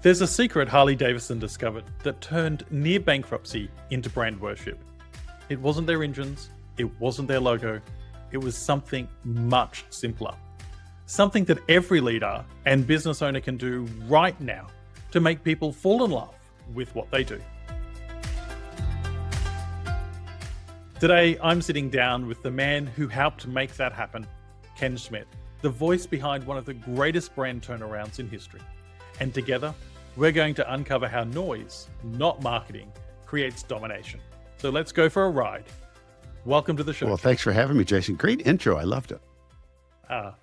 There's a secret Harley-Davidson discovered that turned near bankruptcy into brand worship. It wasn't their engines, it wasn't their logo, it was something much simpler. Something that every leader and business owner can do right now to make people fall in love with what they do. Today, I'm sitting down with the man who helped make that happen, Ken Schmidt, the voice behind one of the greatest brand turnarounds in history. And together, we're going to uncover how noise, not marketing, creates domination. So let's go for a ride. Welcome to the show. Well, thanks for having me, Jason. Great intro. I loved it.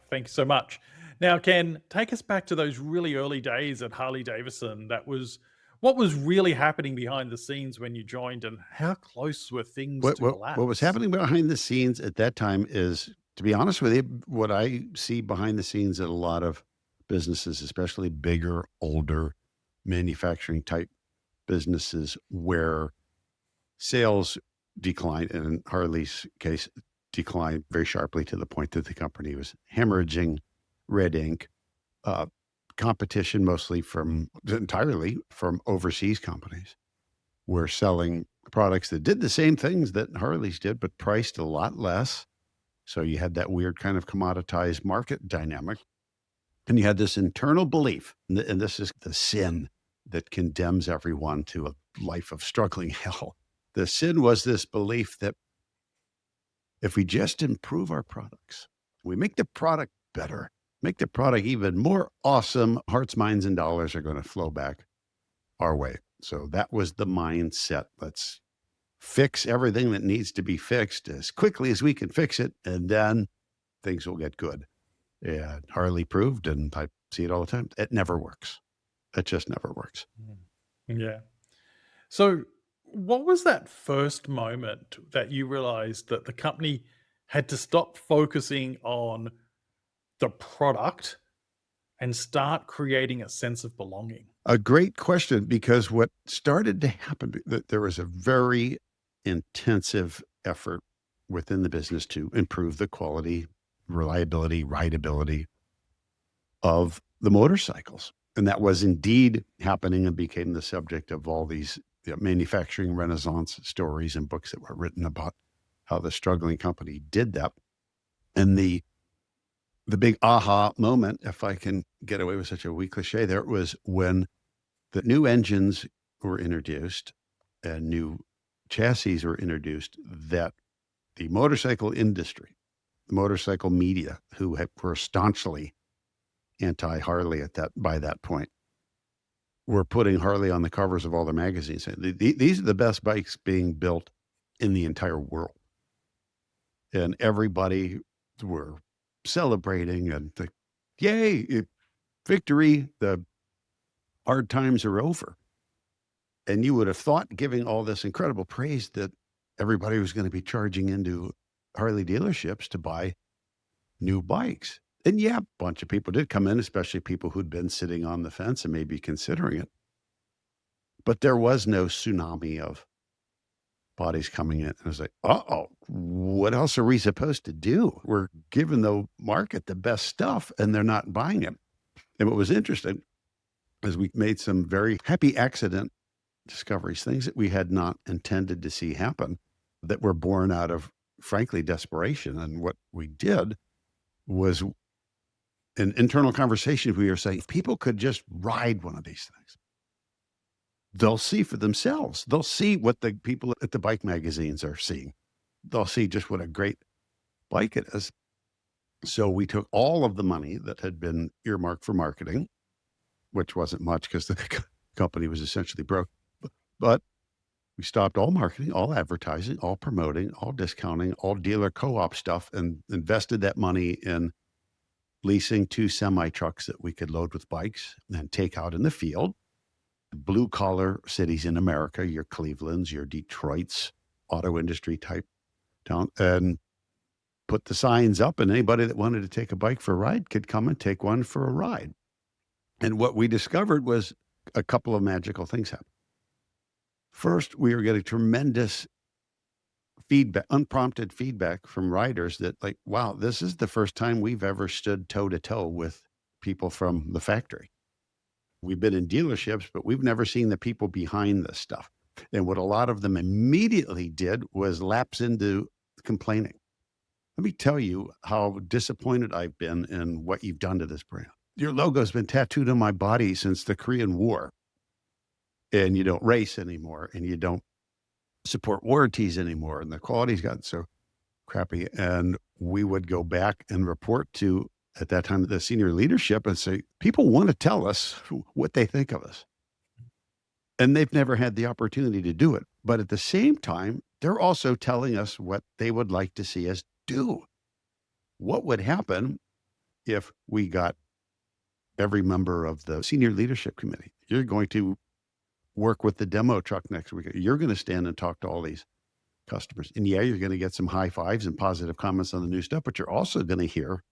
Thank you so much. Now, Ken, take us back to those really early days at Harley-Davidson. What was really happening behind the scenes when you joined, and how close were things to collapse? What was happening behind the scenes at that time is, to be honest with you, what I see behind the scenes at a lot of businesses, especially bigger, older, manufacturing type businesses where sales declined, and in Harley's case, declined very sharply to the point that the company was hemorrhaging red ink. Competition entirely from overseas companies were selling products that did the same things that Harley's did, but priced a lot less. So you had that weird kind of commoditized market dynamic. And you had this internal belief, and this is the sin that condemns everyone to a life of struggling hell. The sin was this belief that if we just improve our products, we make the product better, make the product even more awesome, hearts, minds, and dollars are going to flow back our way. So that was the mindset. Let's fix everything that needs to be fixed as quickly as we can fix it, and then things will get good. And Harley proved, and I see it all the time, it never works. It just never works. Yeah. So what was that first moment that you realized that the company had to stop focusing on the product and start creating a sense of belonging? A great question, because what started to happen, that there was a very intensive effort within the business to improve the quality, reliability, rideability of the motorcycles. And that was indeed happening and became the subject of all these manufacturing renaissance stories and books that were written about how the struggling company did that. And the big aha moment, if I can get away with such a wee cliche there, was when the new engines were introduced and new chassis were introduced, that the motorcycle industry, the motorcycle media, who were staunchly anti-Harley by that point, were putting Harley on the covers of all the magazines. These are the best bikes being built in the entire world. And everybody were celebrating and yay, victory, the hard times are over. And you would have thought, giving all this incredible praise, that everybody was going to be charging into Harley dealerships to buy new bikes. And yeah, a bunch of people did come in, especially people who'd been sitting on the fence and maybe considering it. But there was no tsunami of bodies coming in. And I was like, what else are we supposed to do? We're giving the market the best stuff and they're not buying it. And what was interesting is we made some very happy accident discoveries, things that we had not intended to see happen, that were born out of, frankly, desperation. And what we did was an internal conversation. We were saying, if people could just ride one of these things, they'll see for themselves. They'll see what the people at the bike magazines are seeing. They'll see just what a great bike it is. So we took all of the money that had been earmarked for marketing, which wasn't much because the company was essentially broke, but we stopped all marketing, all advertising, all promoting, all discounting, all dealer co-op stuff, and invested that money in leasing 2 semi-trucks that we could load with bikes and take out in the field. Blue collar cities in America, your Clevelands, your Detroits, auto industry type town, and put the signs up, and anybody that wanted to take a bike for a ride could come and take one for a ride. And what we discovered was a couple of magical things happened. First, we were getting tremendous feedback, unprompted feedback from riders that, like, wow, this is the first time we've ever stood toe to toe with people from the factory. We've been in dealerships, but we've never seen the people behind this stuff. And what a lot of them immediately did was lapse into complaining. Let me tell you how disappointed I've been in what you've done to this brand. Your logo's been tattooed on my body since the Korean War, and you don't race anymore, and you don't support warranties anymore, and the quality's gotten so crappy. And we would go back and report to, at that time, the senior leadership and say, people want to tell us what they think of us. And they've never had the opportunity to do it. But at the same time, they're also telling us what they would like to see us do. What would happen if we got every member of the senior leadership committee? You're going to work with the demo truck next week. You're going to stand and talk to all these customers. And yeah, you're going to get some high fives and positive comments on the new stuff, but you're also going to hear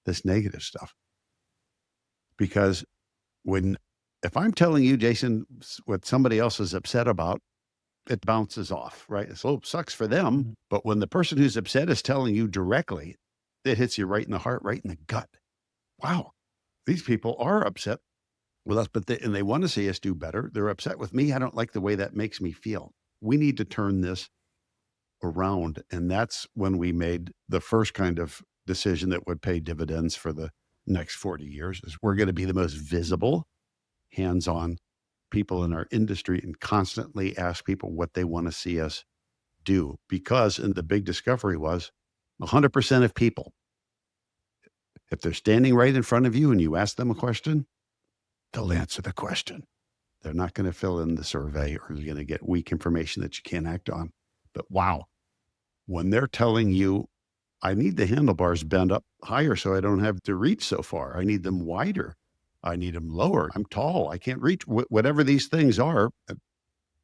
this negative stuff. Because if I'm telling you, Jason, what somebody else is upset about, it bounces off, right? So it sucks for them. But when the person who's upset is telling you directly, it hits you right in the heart, right in the gut. Wow, these people are upset with us, but they want to see us do better. They're upset with me. I don't like the way that makes me feel. We need to turn this around. And that's when we made the first kind of decision that would pay dividends for the next 40 years is we're going to be the most visible, hands-on people in our industry and constantly ask people what they want to see us do. Because, and the big discovery was 100% of people, if they're standing right in front of you and you ask them a question, they'll answer the question. They're not going to fill in the survey or you're going to get weak information that you can't act on. But wow, when they're telling you, I need the handlebars bent up higher so I don't have to reach so far. I need them wider. I need them lower. I'm tall. I can't reach. Whatever these things are,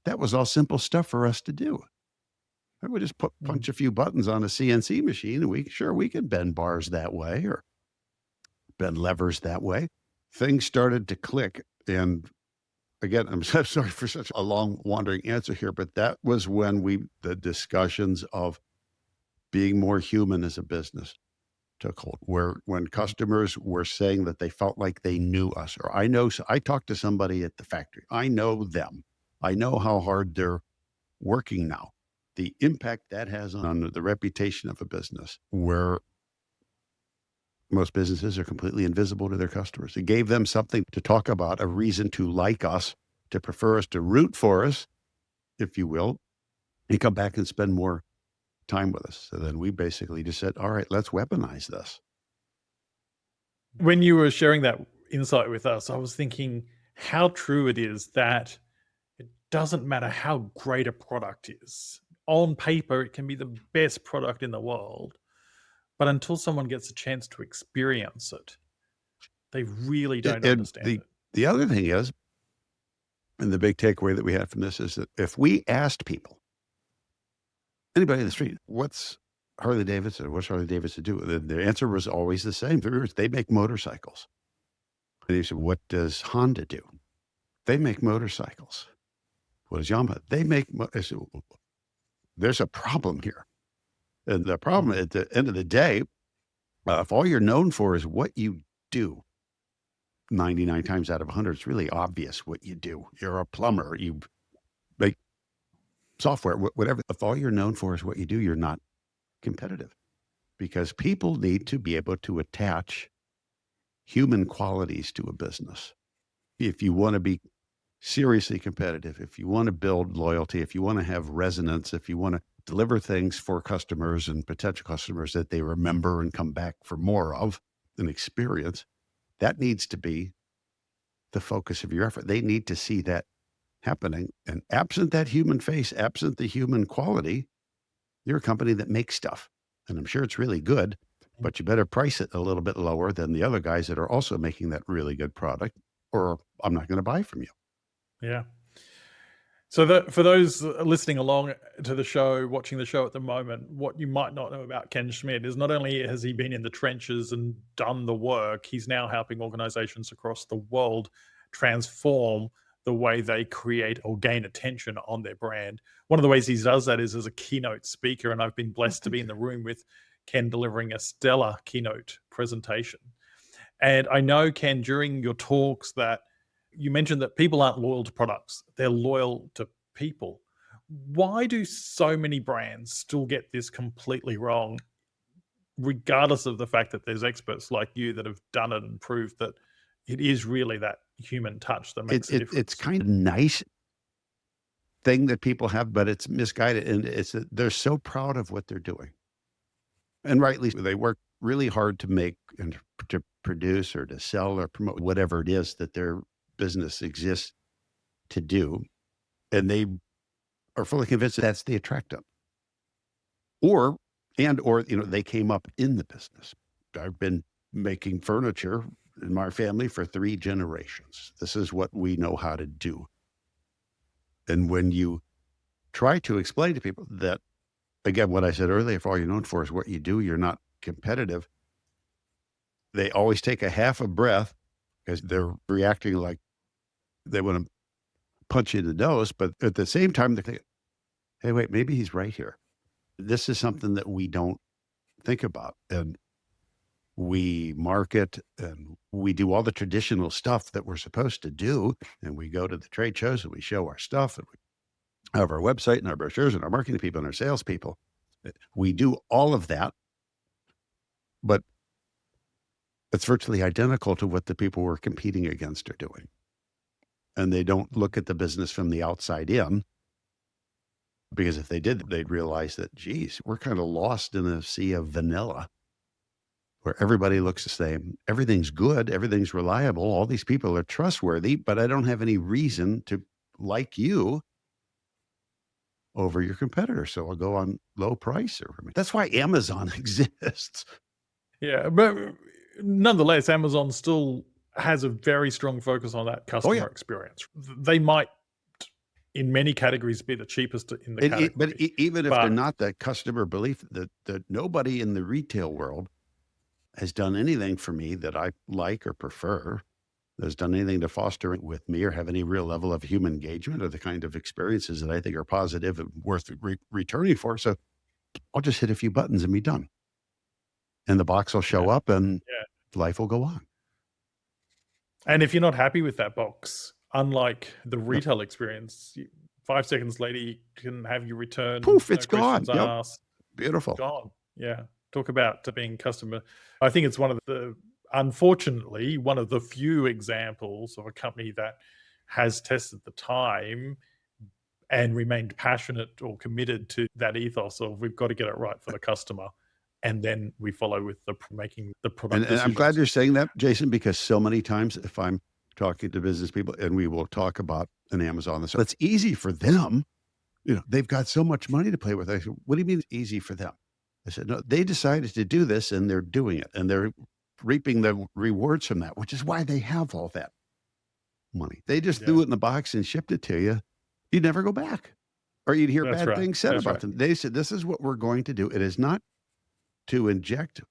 that was all simple stuff for us to do. I would just punch a few buttons on a CNC machine and we can bend bars that way or bend levers that way. Things started to click. And again, I'm so sorry for such a long wandering answer here, but that was when the discussions of being more human as a business took hold, when customers were saying that they felt like they knew us, or I talked to somebody at the factory. I know them. I know how hard they're working now. The impact that has on the reputation of a business, where most businesses are completely invisible to their customers. It gave them something to talk about, a reason to like us, to prefer us, to root for us, if you will, and come back and spend more time with us. So then we basically just said, all right, let's weaponize this. When you were sharing that insight with us, I was thinking how true it is that it doesn't matter how great a product is. On paper, it can be the best product in the world, but until someone gets a chance to experience it, they really don't understand it. The other thing is, and the big takeaway that we had from this is that if we asked people, anybody in the street, what's Harley-Davidson? What's Harley-Davidson do? The answer was always the same. They make motorcycles. And he said, what does Honda do? They make motorcycles. What does Yamaha? They make, I said, there's a problem here. And the problem at the end of the day, if all you're known for is what you do, 99 times out of 100, it's really obvious what you do. You're a plumber. You make software, whatever. If all you're known for is what you do, you're not competitive, because people need to be able to attach human qualities to a business. If you want to be seriously competitive, if you want to build loyalty, if you want to have resonance, if you want to deliver things for customers and potential customers that they remember and come back for more of an experience, that needs to be the focus of your effort. They need to see that happening. And absent that human face, absent the human quality, you're a company that makes stuff. And I'm sure it's really good, but you better price it a little bit lower than the other guys that are also making that really good product, or I'm not going to buy from you. Yeah. So for those listening along to the show, watching the show at the moment, what you might not know about Ken Schmidt is not only has he been in the trenches and done the work, he's now helping organizations across the world transform the way they create or gain attention on their brand. One of the ways he does that is as a keynote speaker, and I've been blessed to be in the room with Ken delivering a stellar keynote presentation. And I know, Ken, during your talks that You mentioned that people aren't loyal to products, they're loyal to people. Why do so many brands still get this completely wrong, regardless of the fact that there's experts like you that have done it and proved that it is really that human touch that makes a It's difference? kind of nice thing that people have, but it's misguided. And they're so proud of what they're doing. And rightly, so. They work really hard to make and to produce or to sell or promote whatever it is that their business exists to do. And they are fully convinced that that's the attractant. Or, they came up in the business. I've been making furniture in my family for 3 generations. This is what we know how to do. And when you try to explain to people that, again, what I said earlier, if all you're known for is what you do, you're not competitive, they always take a half a breath because they're reacting like they want to punch you in the nose. But at the same time, they think, hey, wait, maybe he's right here. This is something that we don't think about. And we market and we do all the traditional stuff that we're supposed to do. And we go to the trade shows and we show our stuff and we have our website and our brochures and our marketing people and our salespeople. We do all of that, but it's virtually identical to what the people we're competing against are doing. And they don't look at the business from the outside in, because if they did, they'd realize that, geez, we're kind of lost in a sea of vanilla where everybody looks the same. Everything's good. Everything's reliable. All these people are trustworthy, but I don't have any reason to like you over your competitor. So I'll go on low price. That's why Amazon exists. Yeah, but nonetheless, Amazon still has a very strong focus on that Oh, customer yeah. experience. They might, in many categories, be the cheapest in the category. But even if they're But not, that customer belief that nobody in the retail world has done anything for me that I like or prefer, has done anything to foster it with me or have any real level of human engagement or the kind of experiences that I think are positive and worth returning for. So I'll just hit a few buttons and be done. And the box will show yeah, up and yeah. life will go on. And if you're not happy with that box, unlike the Yep. retail experience, 5 seconds later, you can have your return, Poof, no it's gone. questions Yep. asked, Beautiful. gone. Yeah. Talk about being customer. I think it's unfortunately, one of the few examples of a company that has tested the time and remained passionate or committed to that ethos of we've got to get it right for the customer. And then we follow with making the product And I'm glad decisions. you're saying that, Jason, because so many times if I'm talking to business people and we will talk about an Amazon, so it's easy for them. They've got so much money to play with. I said, what do you mean it's easy for them? I said, no, they decided to do this and they're doing it and they're reaping the rewards from that, which is why they have all that money. They just threw Yeah, it in the box and shipped it to you. You'd never go back or you'd hear that's bad right. things said That's about right. them. They said, this is what we're going to do. It is not to inject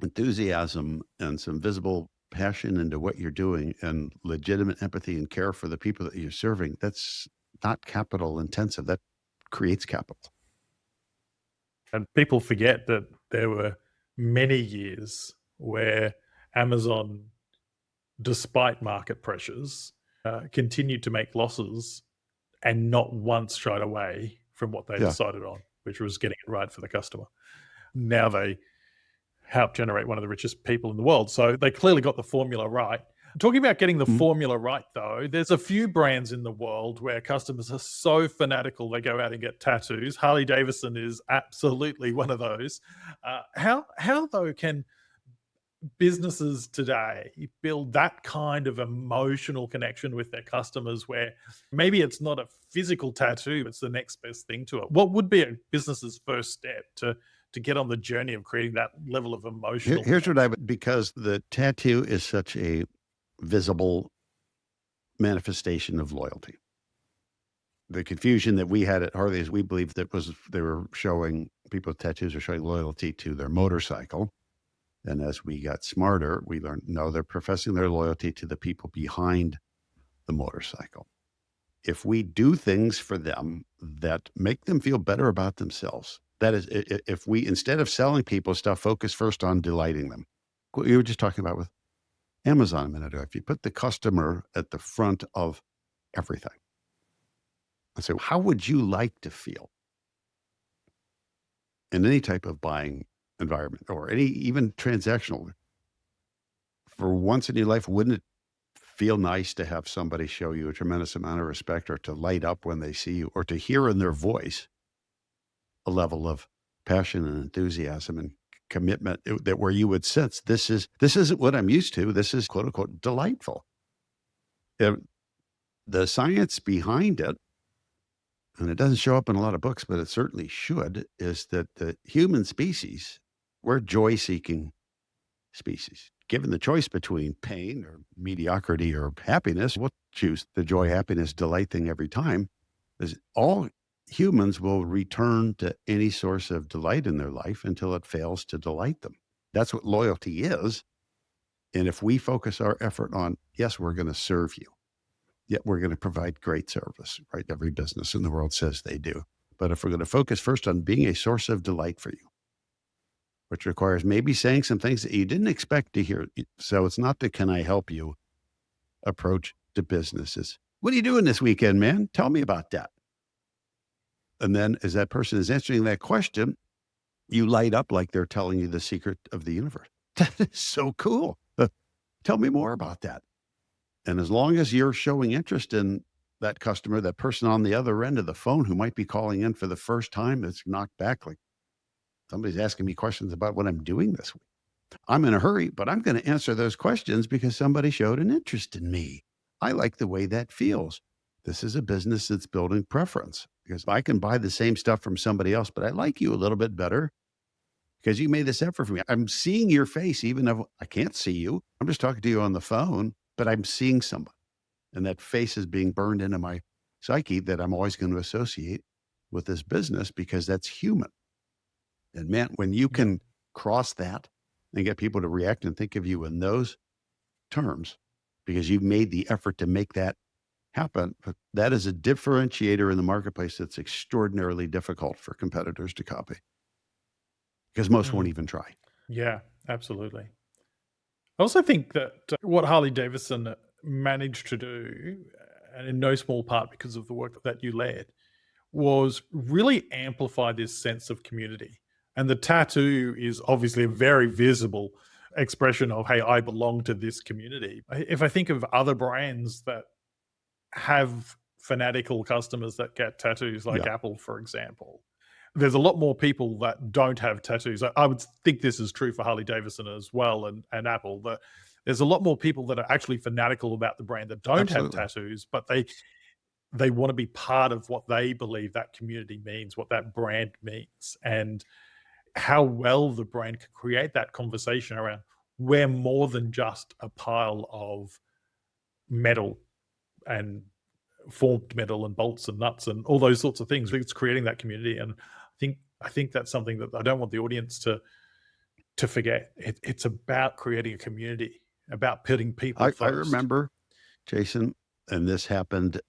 enthusiasm and some visible passion into what you're doing and legitimate empathy and care for the people that you're serving. That's not capital intensive. That creates capital. And people forget that there were many years where Amazon, despite market pressures, continued to make losses and not once shied away from what they Yeah. decided on, which was getting it right for the customer. Now they help generate one of the richest people in the world. So they clearly got the formula right. Talking about getting the Mhm. formula right, though, there's a few brands in the world where customers are so fanatical they go out and get tattoos. Harley-Davidson is absolutely one of those. How though can businesses today build that kind of emotional connection with their customers where maybe it's not a physical tattoo, it's the next best thing to it? What would be a business's first step to get on the journey of creating that level of emotional Here's what I connection? would, because the tattoo is such a visible manifestation of loyalty. The confusion that we had at Harley is we believed that they were showing people with tattoos are showing loyalty to their motorcycle. And as we got smarter, we learned, no, they're professing their loyalty to the people behind the motorcycle. If we do things for them that make them feel better about themselves, that is, if we, instead of selling people stuff, focus first on delighting them. What you were just talking about with Amazon a minute ago. If you put the customer at the front of everything and say, how would you like to feel in any type of buying environment or any even transactional? For once in your life, wouldn't it feel nice to have somebody show you a tremendous amount of respect or to light up when they see you or to hear in their voice a level of passion and enthusiasm and commitment that where you would sense this isn't what I'm used to. This is quote unquote delightful. Uh, The science behind it, and it doesn't show up in a lot of books, but it certainly should, is that the human species, we're joy-seeking species. Given the choice between pain or mediocrity or happiness, we'll choose the joy, happiness, delight thing every time. Is all humans will return to any source of delight in their life until it fails to delight them. That's what loyalty is. And if we focus our effort on, yes, we're going to serve you, yet we're going to provide great service, right? Every business in the world says they do. But if we're going to focus first on being a source of delight for you, which requires maybe saying some things that you didn't expect to hear. So it's not the can I help you approach to businesses. What are you doing this weekend, man? Tell me about that. And then as that person is answering that question, you light up like they're telling you the secret of the universe. That is so cool. Tell me more about that. And as long as you're showing interest in that customer, that person on the other end of the phone who might be calling in for the first time, it's knocked back like somebody's asking me questions about what I'm doing this week. I'm in a hurry, but I'm going to answer those questions because somebody showed an interest in me. I like the way that feels. This is a business that's building preference because I can buy the same stuff from somebody else, but I like you a little bit better because you made this effort for me. I'm seeing your face, even if I can't see you. I'm just talking to you on the phone, but I'm seeing somebody. And that face is being burned into my psyche that I'm always going to associate with this business because that's human. And man, when you can cross that and get people to react and think of you in those terms, because you've made the effort to make that happen, but that is a differentiator in the marketplace that's extraordinarily difficult for competitors to copy because most won't even try. Yeah, absolutely. I also think that what Harley Davidson managed to do, and in no small part because of the work that you led, was really amplify this sense of community. And the tattoo is obviously a very visible expression of, hey, I belong to this community. If I think of other brands that have fanatical customers that get tattoos, like Yeah, Apple, for example, there's a lot more people that don't have tattoos. I would think this is true for Harley Davidson as well, and Apple. There's a lot more people that are actually fanatical about the brand that don't have absolutely. tattoos, but they want to be part of what they believe that community means, what that brand means, and how well the brand can create that conversation around we're more than just a pile of metal and formed metal and bolts and nuts and all those sorts of things. It's creating that community, and I think that's something that I don't want the audience to forget. It's about creating a community, about putting people I first. remember, Jason, and this happened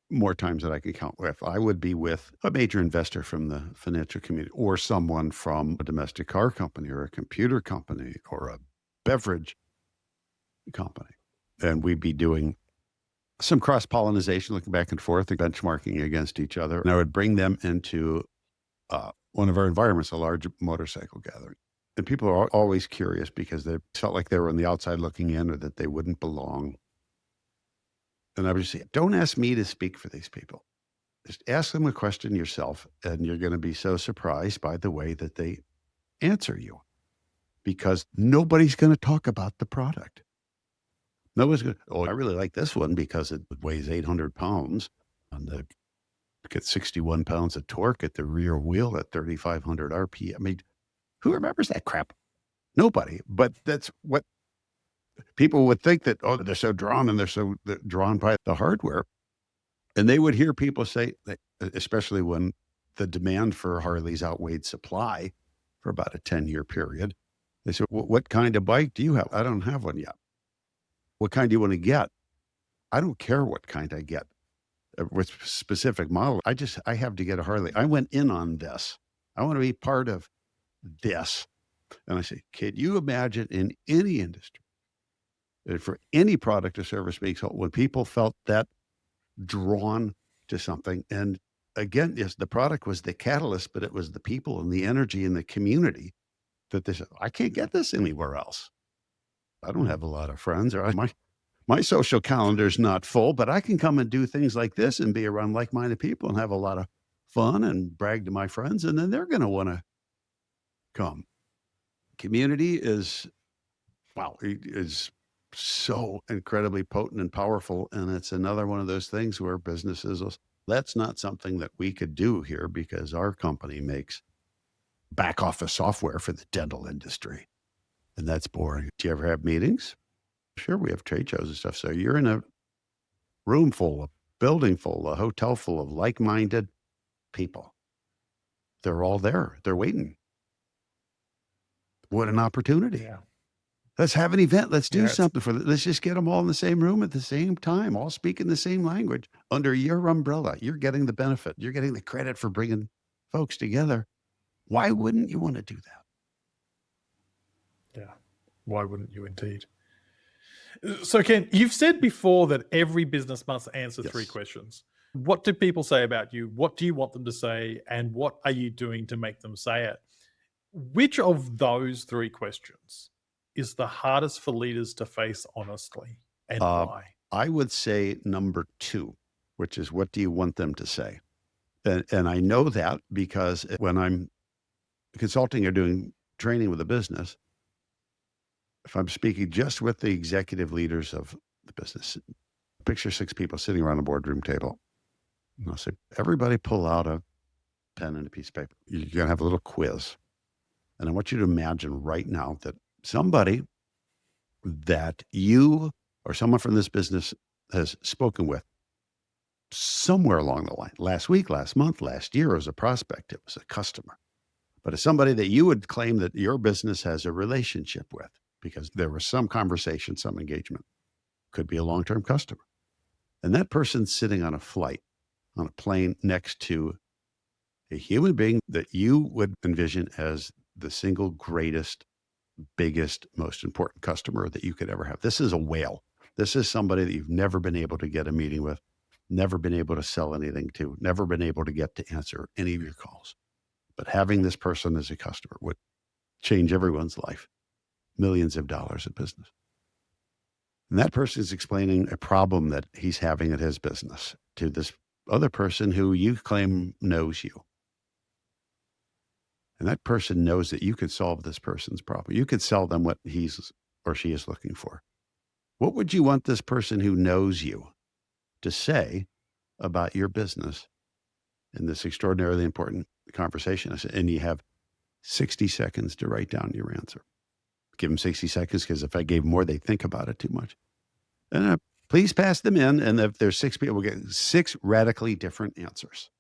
more times than I can count with. I would be with a major investor from the financial community or someone from a domestic car company or a computer company or a beverage company. And we'd be doing some cross pollination, looking back and forth, and benchmarking against each other. And I would bring them into one of our environments, a large motorcycle gathering. And people are always curious because they felt like they were on the outside looking in or that they wouldn't belong. And I would just say, don't ask me to speak for these people. Just ask them a question yourself, and you're going to be so surprised by the way that they answer you because nobody's going to talk about the product. Nobody's going to, oh, I really like this one because it weighs 800 pounds and the get 61 pounds of torque at the rear wheel at 3,500 RPM. I mean, who remembers that crap? Nobody. But that's what people would think that, oh, they're so drawn and they're drawn by the hardware. And they would hear people say, that, especially when the demand for Harleys outweighed supply for about a 10-year period. They said, what kind of bike do you have? I don't have one yet. What kind do you want to get? I don't care what kind I get. With specific model, I have to get a Harley. I went in on this. I want to be part of this. And I say, can you imagine in any industry For any product or service being sold, when people felt that drawn to something, and again, yes, the product was the catalyst, but it was the people and the energy in the community that they said, I can't get this anywhere else. I don't have a lot of friends, or my social calendar's not full, but I can come and do things like this and be around like-minded people and have a lot of fun and brag to my friends, and then they're going to want to come. Community is, wow, it is so incredibly potent and powerful, and it's another one of those things where businesses, that's not something that we could do here because our company makes back office software for the dental industry, and that's boring. Do you ever have meetings? Sure, we have trade shows and stuff. So you're in a room full, a building full, a hotel full of like-minded people. They're all there. They're waiting. What an opportunity. Yeah. Let's have an event. Let's do Yeah, something for them. Let's just get them all in the same room at the same time, all speaking the same language under your umbrella. You're getting the benefit. You're getting the credit for bringing folks together. Why wouldn't you want to do that? Yeah. Why wouldn't you indeed? So, Ken, you've said before that every business must answer three Yes. questions. What do people say about you? What do you want them to say? And what are you doing to make them say it? Which of those three questions is the hardest for leaders to face honestly, and why? I would say number 2, which is what do you want them to say? And I know that because when I'm consulting or doing training with a business, if I'm speaking just with the executive leaders of the business, picture 6 people sitting around a boardroom table. And I'll say, everybody pull out a pen and a piece of paper. You're going to have a little quiz. And I want you to imagine right now that somebody that you or someone from this business has spoken with somewhere along the line, last week, last month, last year, as a prospect, it was a customer. But it's somebody that you would claim that your business has a relationship with because there was some conversation, some engagement. Could be a long-term customer. And that person's sitting on a flight, on a plane next to a human being that you would envision as the single greatest, biggest, most important customer that you could ever have. This is a whale. This is somebody that you've never been able to get a meeting with, never been able to sell anything to, never been able to get to answer any of your calls. But having this person as a customer would change everyone's life, millions of dollars of business. And that person is explaining a problem that he's having at his business to this other person who you claim knows you. And that person knows that you could solve this person's problem. You could sell them what he's or she is looking for. What would you want this person who knows you to say about your business in this extraordinarily important conversation? And you have 60 seconds to write down your answer. Give them 60 seconds because if I gave more, they'd think about it too much. And please pass them in. And if there's 6 people, we'll get 6 radically different answers.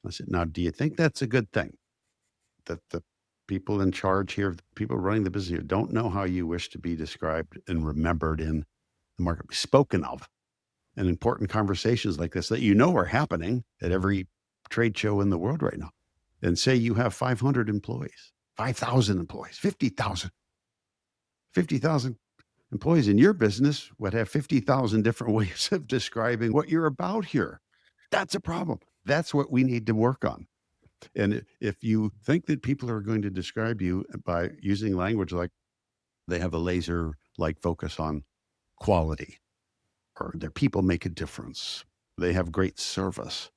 I said, now, do you think that's a good thing? That the people in charge here, the people running the business here, don't know how you wish to be described and remembered in the market, spoken of in important conversations like this that you know are happening at every trade show in the world right now. And say you have 500 employees, 5,000 employees, 50,000 employees in your business would have 50,000 different ways of describing what you're about here. That's a problem. That's what we need to work on. And if you think that people are going to describe you by using language like they have a laser-like focus on quality, or their people make a difference, they have great service,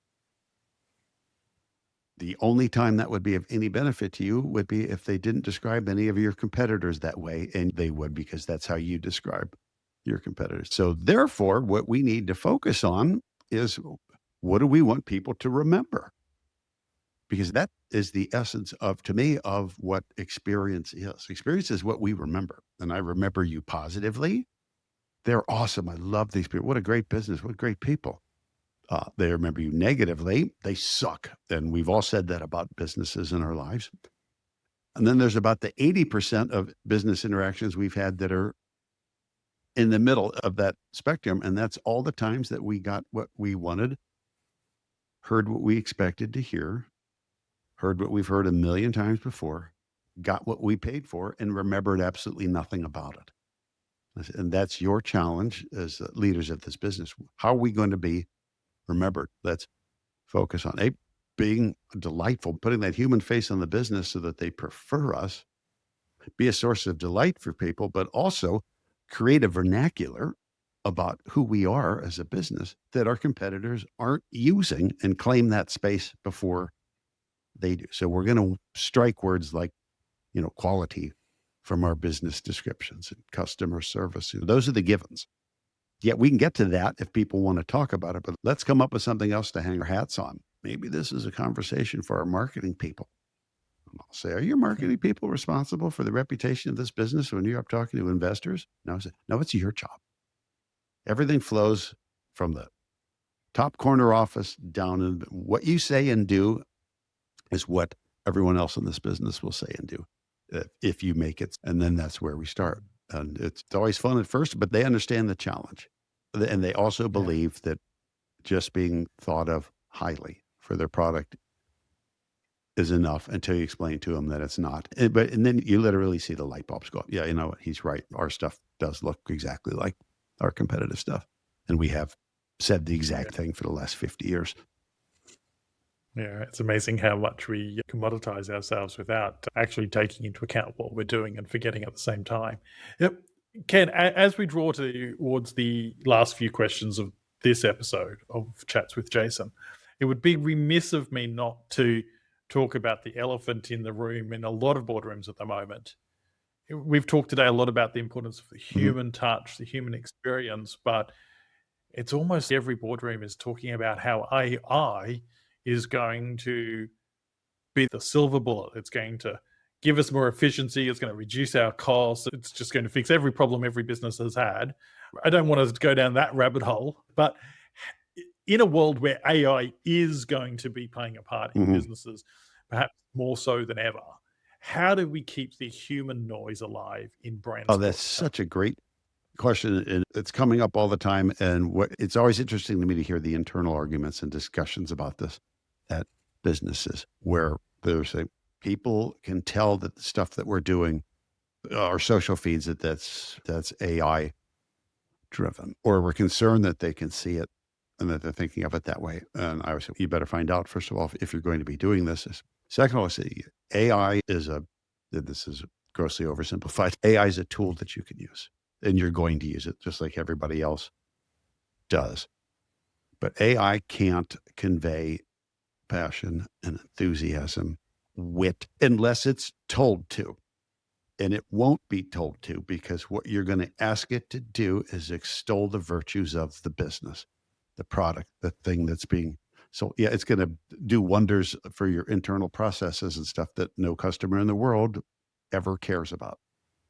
the only time that would be of any benefit to you would be if they didn't describe any of your competitors that way, and they would because that's how you describe your competitors. So therefore, what we need to focus on is what do we want people to remember? Because that is the essence of, to me, of what experience is. Experience is what we remember. And I remember you positively. They're awesome. I love these people. What a great business. What great people. They remember you negatively. They suck. And we've all said that about businesses in our lives. And then there's about the 80% of business interactions we've had that are in the middle of that spectrum. And that's all the times that we got what we wanted, heard what we expected to hear, heard what we've heard a million times before, got what we paid for, and remembered absolutely nothing about it. And that's your challenge as leaders of this business. How are we going to be remembered? Let's focus on being delightful, putting that human face on the business so that they prefer us, be a source of delight for people, but also create a vernacular about who we are as a business that our competitors aren't using and claim that space before they do. So we're going to strike words like, quality from our business descriptions and customer service. Those are the givens. Yet we can get to that if people want to talk about it, but let's come up with something else to hang our hats on. Maybe this is a conversation for our marketing people. And I'll say, are your marketing people responsible for the reputation of this business when you're up talking to investors? No, I say, no, it's your job. Everything flows from the top corner office down, and what you say and do is what everyone else in this business will say and do if you make it. And then that's where we start. And it's always fun at first, but they understand the challenge. And they also believe that just being thought of highly for their product is enough until you explain to them that it's not. And then you literally see the light bulbs go up. Yeah, you know what? He's right. Our stuff does look exactly like our competitive stuff. And we have said the exact thing for the last 50 years. Yeah, it's amazing how much we commoditize ourselves without actually taking into account what we're doing and forgetting at the same time. Yep. Ken, as we draw towards the last few questions of this episode of Chats with Jason, it would be remiss of me not to talk about the elephant in the room in a lot of boardrooms at the moment. We've talked today a lot about the importance of the human touch, the human experience, but it's almost every boardroom is talking about how AI is going to be the silver bullet. It's going to give us more efficiency. It's going to reduce our costs. It's just going to fix every problem every business has had. I don't want to go down that rabbit hole, but in a world where AI is going to be playing a part in businesses, perhaps more so than ever, how do we keep the human noise alive in brand? Oh, that's such a great question, and it's coming up all the time. And it's always interesting to me to hear the internal arguments and discussions about this at businesses where there's people can tell that the stuff that we're doing, our social feeds, that's AI driven, or we're concerned that they can see it and that they're thinking of it that way. And I would say, you better find out, first of all, if you're going to be doing this. Second of all, I say AI this is grossly oversimplified. AI is a tool that you can use, and you're going to use it just like everybody else does. But AI can't convey passion and enthusiasm, wit, unless it's told to. And it won't be told to, because what you're going to ask it to do is extol the virtues of the business, the product, the thing that's being sold. Yeah, it's going to do wonders for your internal processes and stuff that no customer in the world ever cares about.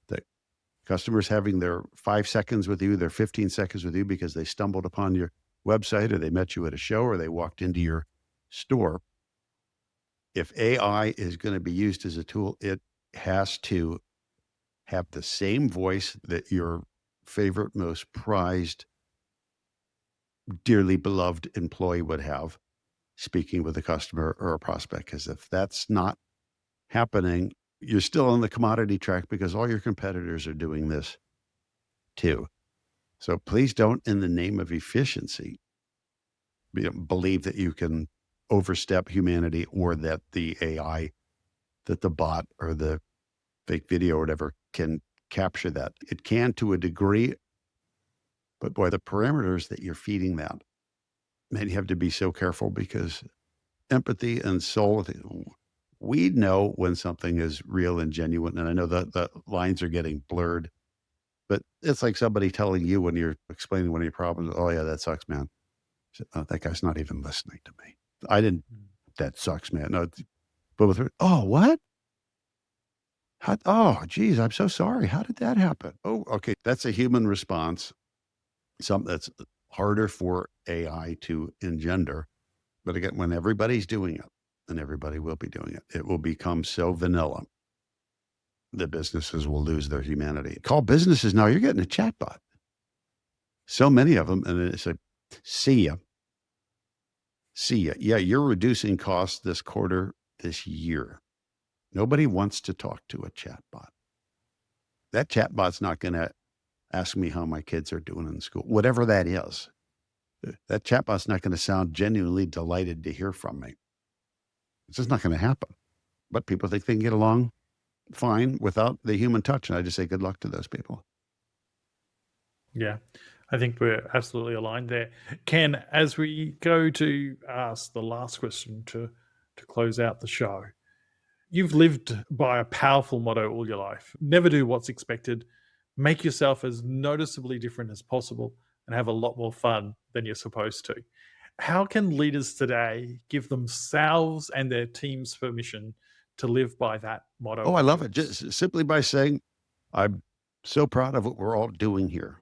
The customers having their 5 seconds with you, their 15 seconds with you because they stumbled upon your website, or they met you at a show, or they walked into your store. If AI is going to be used as a tool, it has to have the same voice that your favorite, most prized, dearly beloved employee would have speaking with a customer or a prospect. Because if that's not happening, you're still on the commodity track, because all your competitors are doing this too. So please don't, in the name of efficiency, believe that you can overstep humanity, or that the AI, that the bot or the fake video or whatever can capture that. It can to a degree, but boy, the parameters that you're feeding that, man, you have to be so careful, because empathy and soul, we know when something is real and genuine. And I know that the lines are getting blurred, but it's like somebody telling you when you're explaining one of your problems, oh yeah, that sucks, man. Oh, that guy's not even listening to me. That sucks, man. No, but with her, oh, what? Oh, geez, I'm so sorry. How did that happen? Oh, okay. That's a human response. Something that's harder for AI to engender. But again, when everybody's doing it, and everybody will be doing it, it will become so vanilla that businesses will lose their humanity. Call businesses now, you're getting a chatbot. So many of them. And it's like, see ya. Yeah, you're reducing costs this quarter, this year. Nobody wants to talk to a chatbot. That chatbot's not going to ask me how my kids are doing in school, whatever that is. That chatbot's not going to sound genuinely delighted to hear from me. It's just not going to happen. But people think they can get along fine without the human touch. And I just say good luck to those people. Yeah, I think we're absolutely aligned there. Ken, as we go to ask the last question to close out the show, you've lived by a powerful motto all your life. Never do what's expected. Make yourself as noticeably different as possible and have a lot more fun than you're supposed to. How can leaders today give themselves and their teams permission to live by that motto Oh, I of love it. yours? Just simply by saying, I'm so proud of what we're all doing here.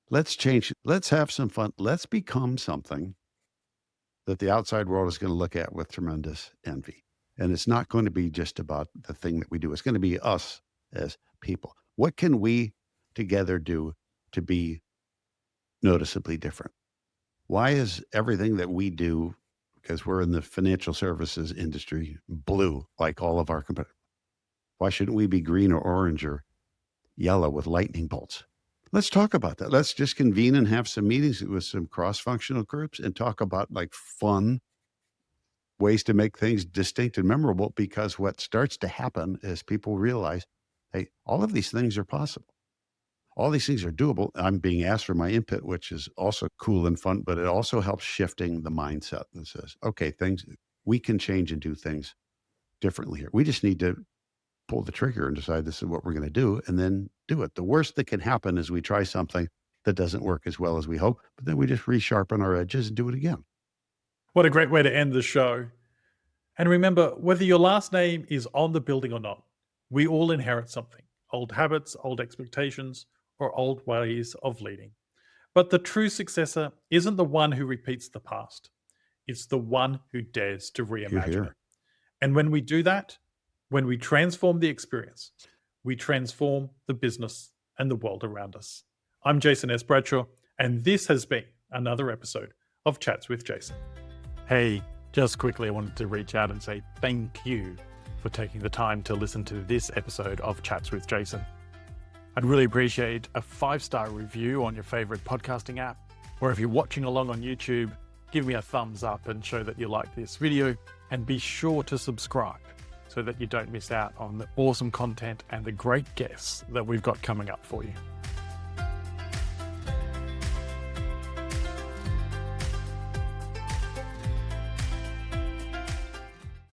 Let's change. Let's have some fun. Let's become something that the outside world is going to look at with tremendous envy. And it's not going to be just about the thing that we do. It's going to be us as people. What can we together do to be noticeably different? Why is everything that we do, because we're in the financial services industry, blue like all of our competitors? Why shouldn't we be green or orange or yellow with lightning bolts? Let's talk about that. Let's just convene and have some meetings with some cross-functional groups and talk about like fun ways to make things distinct and memorable, because what starts to happen is people realize, hey, all of these things are possible. All these things are doable. I'm being asked for my input, which is also cool and fun, but it also helps shifting the mindset that says, okay, we can change and do things differently here. We just need to pull the trigger and decide this is what we're going to do and then do it. The worst that can happen is we try something that doesn't work as well as we hope, but then we just resharpen our edges and do it again. What a great way to end the show. And remember, whether your last name is on the building or not, we all inherit something: old habits, old expectations, or old ways of leading. But the true successor isn't the one who repeats the past, it's the one who dares to Hear, reimagine it. hear. And when we do that, when we transform the experience, we transform the business and the world around us. I'm Jason S. Bradshaw, and this has been another episode of Chats with Jason. Hey, just quickly, I wanted to reach out and say thank you for taking the time to listen to this episode of Chats with Jason. I'd really appreciate a 5-star review on your favorite podcasting app, or if you're watching along on YouTube, give me a thumbs up and show that you like this video, and be sure to subscribe so that you don't miss out on the awesome content and the great guests that we've got coming up for you.